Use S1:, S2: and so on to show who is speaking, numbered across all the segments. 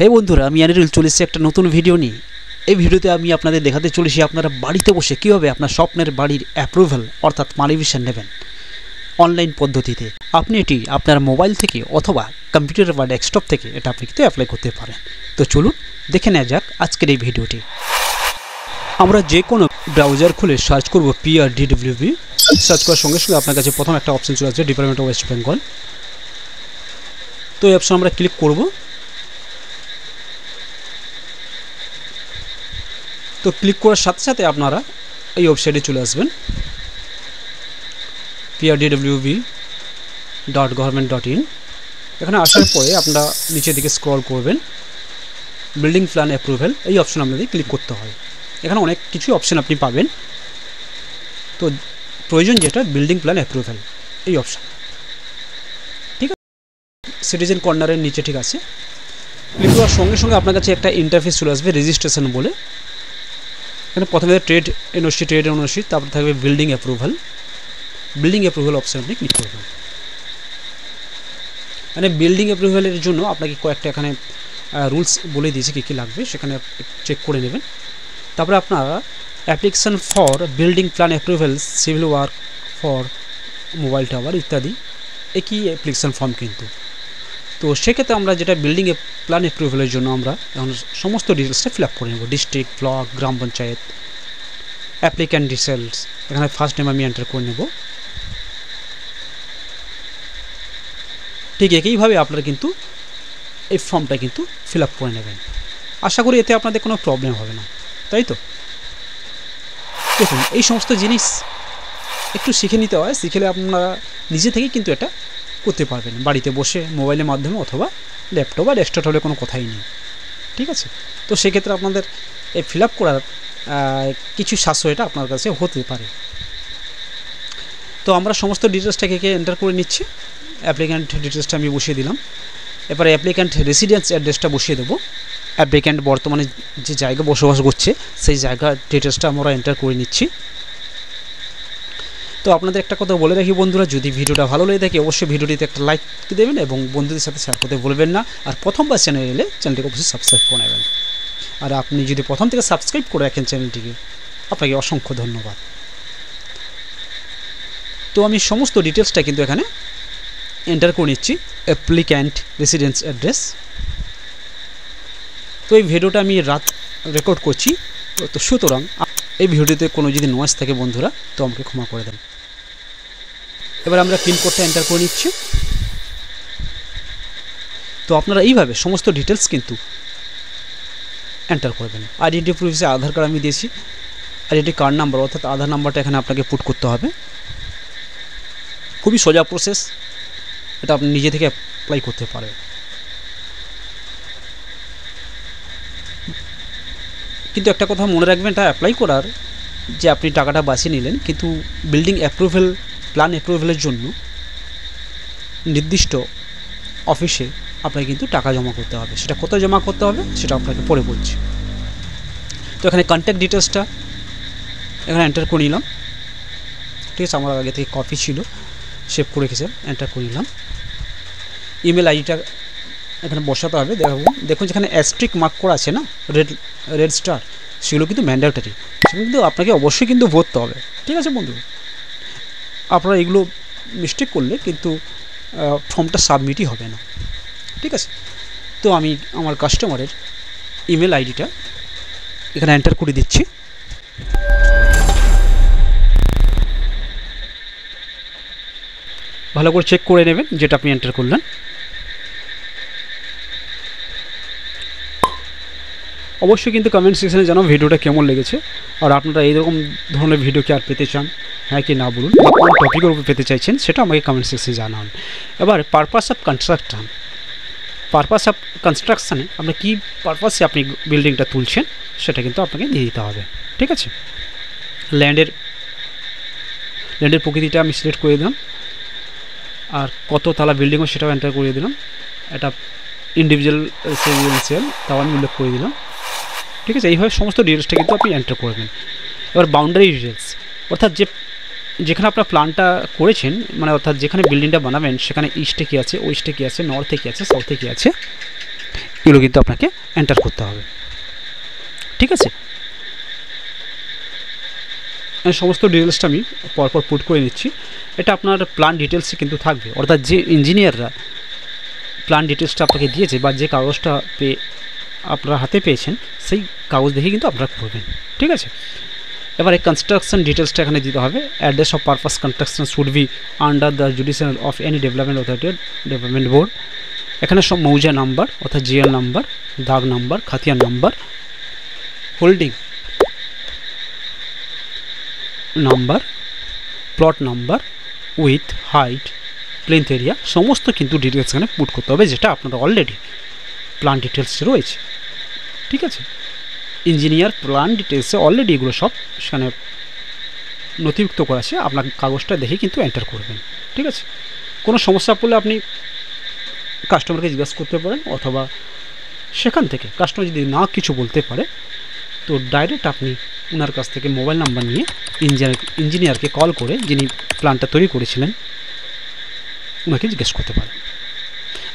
S1: হে বন্ধুরা, আমি আনিরুল চলে এসেছি একটা নতুন ভিডিও নিয়ে। এই ভিডিওতে আমি আপনাদের দেখাতে চলেছি আপনারা বাড়িতে বসে কীভাবে আপনার স্বপ্নের বাড়ির অ্যাপ্রুভাল অর্থাৎ মালিভিশন নেবেন অনলাইন পদ্ধতিতে। আপনি এটি আপনার মোবাইল থেকে অথবা কম্পিউটার বা ডেস্কটপ থেকে এটা আপনি কিন্তু অ্যাপ্লাই করতে পারেন। তো চলুন দেখে নেওয়া যাক আজকের এই ভিডিওটি। আমরা যে কোনো ব্রাউজার খুলে সার্চ করব PRDWB। সার্চ করার সঙ্গে সঙ্গে আপনার কাছে প্রথম একটা অপশন চলে আসবে ডিপার্টমেন্ট অফ ওয়েস্ট বেঙ্গল। তো এই অপশন আমরা ক্লিক করব। তো ক্লিক করার সাথে সাথে আপনারা এই ওয়েবসাইটে চলে আসবেন PRDWB.government.in। এখানে আসার পরে আপনারা নিচের দিকে স্ক্রল করবেন, বিল্ডিং প্ল্যান অ্যাপ্রুভাল এই অপশন আপনাদের ক্লিক করতে হয়। এখানে অনেক কিছু অপশন আপনি পাবেন, তো প্রয়োজন যেটা বিল্ডিং প্ল্যান অ্যাপ্রুভাল এই অপশন, ঠিক আছে। সিটিজেন কর্নারের নিচে ঠিক আছে। ক্লিক করার সঙ্গে সঙ্গে আপনার কাছে একটা ইন্টারফেস চলে আসবে রেজিস্ট্রেশন বলে। এখানে প্রথমে ট্রেড এনওসি, তারপর থাকবে বিল্ডিং অ্যাপ্রুভাল অপশন আপনি ক্লিক করবেন। মানে বিল্ডিং অ্যাপ্রুভালের জন্য আপনাকে কয়েকটা এখানে রুলস বলে দিয়েছে কী কী লাগবে, সেখানে চেক করে নেবেন। তারপরে আপনারা application for building plan approval civil work for mobile tower ইত্যাদি একই অ্যাপ্লিকেশন ফর্ম কিন্তু। তো সেক্ষেত্রে আমরা যেটা বিল্ডিং প্ল্যান অ্যাপ্রুভালের জন্য আমরা এখন সমস্ত ডিটেলসটা ফিল আপ করে নেব। ডিস্ট্রিক্ট, ব্লক, গ্রাম পঞ্চায়েত, অ্যাপ্লিক্যান্ট ডিটেলস, এখানে ফার্স্ট নেম আমি এন্টার করে নেব। ঠিক একইভাবে আপনারা কিন্তু এই ফর্মটা কিন্তু ফিল আপ করে নেবেন। আশা করি এতে আপনাদের কোনো প্রবলেম হবে না, তাই তো? দেখুন, এই সমস্ত জিনিস একটু শিখে নিতে হয়, শিখলে আপনারা নিজে থেকেই কিন্তু এটা করতে পারবেন বাড়িতে বসে মোবাইলের মাধ্যমে অথবা ল্যাপটপ বা ডেস্কটপ হলে কোনো কথাই নেই, ঠিক আছে। তো সেক্ষেত্রে আপনাদের এই ফিল আপ করার কিছু সাশ্রয়টা আপনার কাছে হতে পারে। তো আমরা সমস্ত ডিটেলসটাকে এন্টার করে নিচ্ছি। অ্যাপ্লিক্যান্ট ডিটেলসটা আমি বসিয়ে দিলাম। এবারে অ্যাপ্লিক্যান্ট রেসিডেন্স অ্যাড্রেসটা বসিয়ে দেবো। অ্যাপ্লিক্যান্ট বর্তমানে যে জায়গা বসবাস করছে সেই জায়গার ডিটেলসটা আমরা এন্টার করে নিচ্ছি। তো আপনাদের একটা কথা বলে রাখি বন্ধুরা, যদি ভিডিওটা ভালো লেগে থাকে অবশ্যই ভিডিওটিতে একটা লাইক দেবেন এবং বন্ধুদের সাথে শেয়ার করতে ভুলবেন না। আর প্রথমবার চ্যানেলে এলে চ্যানেলটিকে অবশ্যই সাবস্ক্রাইব করে নেবেন। আর আপনি যদি প্রথম থেকে সাবস্ক্রাইব করে রাখেন চ্যানেলটিকে, আপনাকে অসংখ্য ধন্যবাদ। তো আমি সমস্ত ডিটেলসটা কিন্তু এখানে এন্টার করে নিচ্ছি। Applicant residence address. তো এই ভিডিওটা আমি রাত রেকর্ড করছি, তো সুতরাং এই ভিডিওতে কোনো যদি নয়েজ থাকে বন্ধুরা তো আমাকে ক্ষমা করে দেন। এবার আমরা পিন কোডটা এন্টার করে নিচ্ছি। তো আপনারা এইভাবে সমস্ত ডিটেলস কিন্তু এন্টার করবেন। আইডেন্টি প্রুফ হিসেবে আধার কার্ড আমি দিয়েছি, আইডেন্টি কার্ড নাম্বার অর্থাৎ আধার নাম্বারটা এখানে আপনাকে পুট করতে হবে। খুবই সোজা প্রসেস, এটা আপনি নিজে থেকে অ্যাপ্লাই করতে পারেন। কিন্তু একটা কথা মনে রাখবেন, এটা অ্যাপ্লাই করার যে আপনি টাকাটা বাঁচিয়ে নিলেন, কিন্তু বিল্ডিং অ্যাপ্রুভাল প্ল্যান অ্যাপ্রুভালের জন্য নির্দিষ্ট অফিসে আপনাকে কিন্তু টাকা জমা করতে হবে। সেটা কোথায় জমা করতে হবে সেটা আপনাকে পরে বলছি। তো এখানে কন্ট্যাক্ট ডিটেলসটা এখানে এন্টার করে নিলাম, ঠিক আছে। আমার আগে থেকে কপি ছিল, সেভ করে রেখেছিলাম, এন্টার করে নিলাম। ইমেল আইডিটা এখানে বসাতে হবে। দেখুন যেখানে অ্যাস্ট্রিক মার্ক করা আছে না, রেড স্টার, সেগুলো কিন্তু ম্যান্ডেটরি, সেগুলো কিন্তু আপনাকে অবশ্যই কিন্তু ভরতে হবে, ঠিক আছে বন্ধু। আপনারা এগুলো মিস্টেক করলে কিন্তু ফর্মটা সাবমিটই হবে না, ঠিক আছে। তো আমি আমার কাস্টমারের ইমেল আইডিটা এখানে এন্টার করে দিচ্ছি। ভালো করে চেক করে নেবেন যেটা আপনি এন্টার করলেন। অবশ্যই কিন্তু কমেন্ট সেকশনে জানাও ভিডিওটা কেমন লেগেছে, আর আপনারা এইরকম ধরনের ভিডিও কি আর পেতে চান, হ্যাঁ কি না বলুন, বা কোন টপিকের উপর পেতে চাইছেন সেটা আমাকে কমেন্ট সেকশনে জানান। এবার পারপাস অফ কনস্ট্রাকশানে আপনি কী পারপাসে আপনি বিল্ডিংটা তুলছেন সেটা কিন্তু আপনাকে দিয়ে দিতে হবে, ঠিক আছে। ল্যান্ডের প্রকৃতিটা আমি সিলেক্ট করে দিলাম, আর কত তালা বিল্ডিংও সেটাও এন্টার করে দিলাম। এটা ইন্ডিভিজুয়াল রেসিডেন্সিয়াল তাও আমি উল্লেখ করে দিলাম, ঠিক আছে। এইভাবে সমস্ত ডিটেলসটা কিন্তু আপনি এন্টার করবেন। এবার বাউন্ডারি ডিটেলস অর্থাৎ যেখানে আপনার প্ল্যানটা করেছেন, মানে অর্থাৎ যেখানে বিল্ডিংটা বানাবেন সেখানে ইস্টে কী আছে, ওয়েস্টে কী আছে, নর্থে কী আছে, সাউথে কী আছে, এগুলো কিন্তু আপনাকে এন্টার করতে হবে। ঠিক আছে, সমস্ত ডিটেলসটা আমি পরপর পুট করে নিচ্ছি। এটা আপনার প্ল্যান ডিটেলসে কিন্তু থাকবে, অর্থাৎ যে ইঞ্জিনিয়াররা প্ল্যান ডিটেলসটা আপনাকে দিয়েছে বা যে কাগজটা আপনারা হাতে পেয়েছেন সেই কাগজ দেখে কিন্তু আপনারা করবেন। ঠিক আছে, এবারে কনস্ট্রাকশন ডিটেলসটা এখানে দিতে হবে। Address of purpose construction should be under the judicial of any development authority development board. এখানে সব মৌজা নাম্বার অর্থাৎ জিএল নাম্বার, দাগ নাম্বার, খাতিয়ান number, holding number, plot number, with, height, plinth area সমস্ত কিন্তু ডিটেলস এখানে পুট করতে হবে, যেটা আপনারা অলরেডি প্ল্যান ডিটেলসে রয়েছে। ঠিক আছে, ইঞ্জিনিয়ার প্ল্যান ডিটেলসে অলরেডি এগুলো সব সেখানে নথিভুক্ত করা আছে, আপনার কাগজটা দেখে কিন্তু এন্টার করবেন। ঠিক আছে, কোনো সমস্যা পড়লে আপনি কাস্টমারকে জিজ্ঞাসা করতে পারেন, অথবা সেখান থেকে কাস্টমার যদি না কিছু বলতে পারে তো ডাইরেক্ট আপনি ওনার কাছ থেকে মোবাইল নাম্বার নিয়ে ইঞ্জিনিয়ারকে কল করে, যিনি প্ল্যানটা তৈরি করেছিলেন, ওনাকে জিজ্ঞেস করতে পারেন।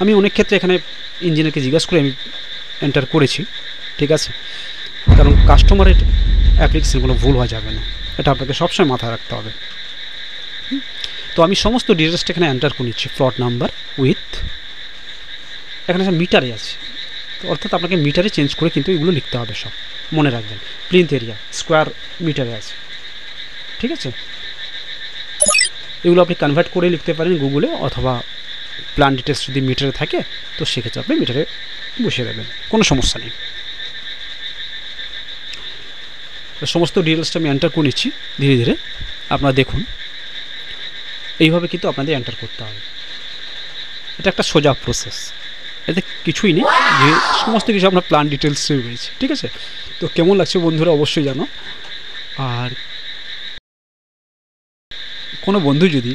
S1: আমি অনেক ক্ষেত্রে এখানে ইঞ্জিনিয়ারকে জিজ্ঞাসা করে আমি এন্টার করেছি। ঠিক আছে, কারণ কাস্টমারের অ্যাপ্লিকেশন কোনো ভুল হওয়া যাবে না, এটা আপনাকে সবসময় মাথায় রাখতে হবে। তো আমি সমস্ত ডিটেলসটা এখানে এন্টার করে নিচ্ছি। প্লট নাম্বার, উইথ, এখানে মিটারে আছে, তো অর্থাৎ আপনাকে মিটারে চেঞ্জ করে কিন্তু এগুলো লিখতে হবে, সব মনে রাখবেন। প্লিন্থ এরিয়া স্কোয়ার মিটারে আছে। ঠিক আছে, এগুলো আপনি কনভার্ট করে লিখতে পারেন গুগলে, অথবা প্ল্যান ডিটেলস যদি মিটারে থাকে তো সেক্ষেত্রে আপনি মিটারে বসিয়ে দেবেন, কোনো সমস্যা নেই। সমস্ত ডিটেলসটা আমি এন্টার করে নিচ্ছি ধীরে ধীরে। আপনারা দেখুন, এইভাবে কিন্তু আপনাদের এন্টার করতে হবে। এটা একটা সোজা প্রসেস, এতে কিছুই নেই, যে সমস্ত কিছু আপনার প্ল্যান ডিটেলসে রয়েছে। ঠিক আছে, তো কেমন লাগছে বন্ধুরা অবশ্যই জানো। আর কোনো বন্ধু যদি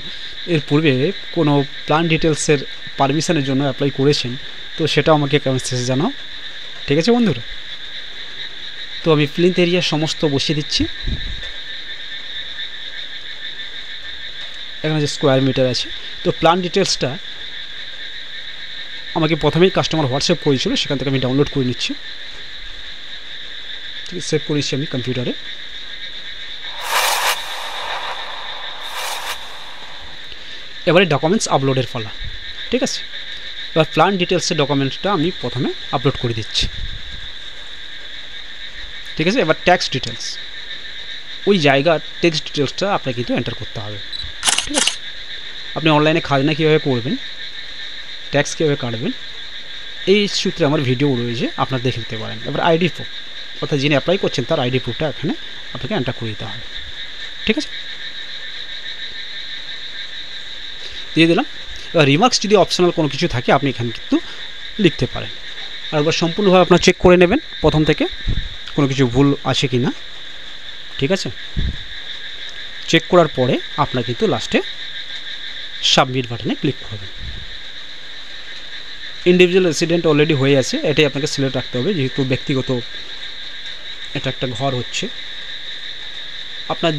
S1: এর পূর্বে কোনো প্ল্যান ডিটেলসের পারমিশনের জন্য অ্যাপ্লাই করেছেন তো সেটাও আমাকে কমেন্ট সেকশনে জানাও। ঠিক আছে বন্ধুরা, তো আমি প্লিন্থ এরিয়া সমস্ত বসিয়ে দিচ্ছি। এখানে যে স্কোয়ার মিটার আছে, তো প্ল্যান ডিটেলসটা আমাকে প্রথমেই কাস্টমার হোয়াটসঅ্যাপ করেছিল, সেখান থেকে আমি ডাউনলোড করে নিচ্ছি। ঠিক আছে, সেভ করে নিচ্ছি আমি কম্পিউটারে। এবারে ডকুমেন্টস আপলোডের পালা। ঠিক আছে, এবার প্ল্যান ডিটেলসের ডকুমেন্টসটা আমি প্রথমে আপলোড করে দিচ্ছি। ঠিক আছে, এবার ট্যাক্স ডিটেলস, ওই জায়গার ট্যাক্স ডিটেলসটা আপনাকে কিন্তু এন্টার করতে হবে। ঠিক আছে, আপনি অনলাইনে খাজনা কীভাবে করবেন, ট্যাক্স কীভাবে কাটবেন, এই সূত্রে আমার ভিডিও রয়েছে, আপনারা দেখে নিতে পারেন। এবার আইডি প্রুফ, অর্থাৎ যিনি অ্যাপ্লাই করছেন তার আইডি প্রুফটা এখানে আপনাকে এন্টার করে দিতে হবে। ঠিক আছে, দিয়ে দিলাম। এবার রিমার্কস যদি অপশনাল কোনো কিছু থাকে আপনি এখানে কিন্তু লিখতে পারেন। আর একবার সম্পূর্ণভাবে আপনার চেক করে নেবেন প্রথম থেকে কোনো কিছু ভুল আছে কি না। ঠিক আছে, চেক করার পরে আপনার কিন্তু লাস্টে সাবমিট বাটনে ক্লিক করবেন। ইন্ডিভিজুয়াল রেসিডেন্ট অলরেডি হয়ে আছে, এটাই আপনাকে সিলেক্ট রাখতে হবে, যেহেতু ব্যক্তিগত এটা একটা ঘর হচ্ছে। আপনার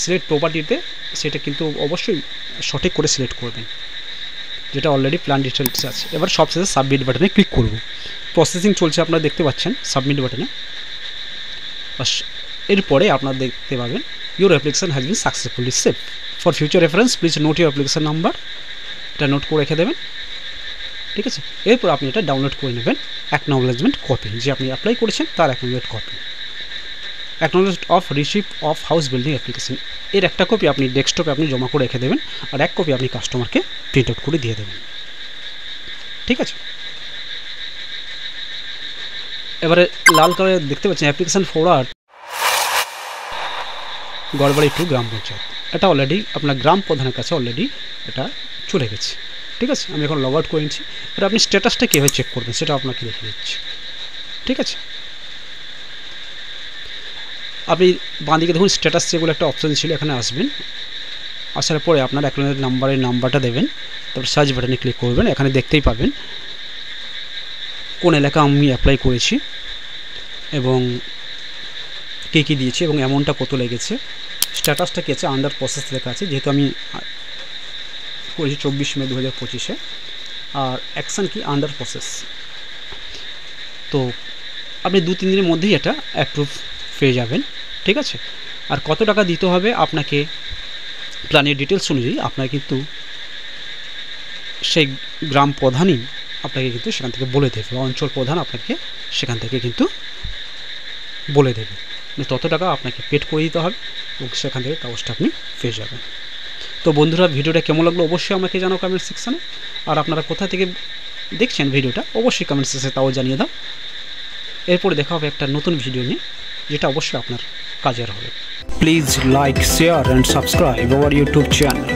S1: সিলেক্ট প্রপার্টিতে সেটা কিন্তু অবশ্যই সঠিক করে সিলেক্ট করবেন, যেটা অলরেডি প্ল্যান ডিটেলস আছে। এবার সবশেষে সাবমিট বাটনে ক্লিক করব। প্রসেসিং চলছে, আপনারা দেখতে পাচ্ছেন সাবমিট বাটনে। এরপরে আপনারা দেখতে পাবেন your application has been successfully save. For future reference please note your application number, এটা নোট করে রেখে দেবেন। ঠিক আছে, এরপর আপনি এটা ডাউনলোড করে নেবেন অ্যাকনোলেজমেন্ট কপি, যে আপনি অ্যাপ্লাই করেছেন তার acknowledgement copy. Acknowledgement of receipt of house building application, এর একটা কপি আপনি ডেস্কটপে আপনি জমা করে রেখে দেবেন, আর এক কপি আপনি কাস্টমারকে প্রিন্ট আউট করে দিয়ে দেবেন। ঠিক আছে, এবারে লাল কালার দেখতে পাচ্ছেন অ্যাপ্লিকেশন ফরওয়ার্ড গড়বাড়ি টু গ্রাম পঞ্চায়েত, এটা অলরেডি আপনার গ্রাম প্রধানের কাছে অলরেডি এটা চলে গেছে। ঠিক আছে, আমি এখন লগ আউট করে নিচ্ছি। এবার আপনি স্ট্যাটাসটা কীভাবে চেক করবেন সেটা আপনাকে দেখিয়ে দিচ্ছি। ঠিক আছে, আপনি বাঁদিকে দেখুন স্ট্যাটাস চেক বলে একটা অপশান ছিল, এখানে আসবেন। আসার পরে আপনার অ্যাকাউন্টের নাম্বারটা দেবেন, তারপর সার্চ বাটনে ক্লিক করবেন। এখানে দেখতেই পাবেন কোন এলাকা আমি অ্যাপ্লাই করেছি এবং কে কী দিয়েছি এবং অ্যামাউন্টটা কত লেগেছে। স্ট্যাটাসটা কী আছে, আন্ডার প্রসেস লেখা আছে, যেহেতু আমি করেছি 24 মে 2025-এ। আর অ্যাকশান কি, আন্ডার প্রসেস। তো আপনি 2-3 দিনের মধ্যেই এটা অ্যাপ্রুভ পেয়ে যাবেন, ঠিক আছে। আর কত টাকা দিতে হবে আপনাকে প্ল্যানের ডিটেলস অনুযায়ী আপনার কিন্তু সেই গ্রাম প্রধানই আপনাকে কিন্তু সেখান থেকে বলে দেবে, অঞ্চল প্রধান আপনাকে সেখান থেকে কিন্তু বলে দেবে তত টাকা আপনাকে পেড করে দিতে হবে এবং সেখান থেকে কাগজটা আপনি পেয়ে যাবেন। তো বন্ধুরা, ভিডিওটা কেমন লাগলো অবশ্যই আমাকে জানাও কমেন্ট সেকশানে। আর আপনারা কোথা থেকে দেখছেন ভিডিওটা অবশ্যই কমেন্ট সেকশনে তাও জানিয়ে দাও। এরপরে দেখা হবে একটা নতুন ভিডিও নিয়ে, যেটা অবশ্যই আপনার কাজের হবে। Please like, share and subscribe our YouTube channel.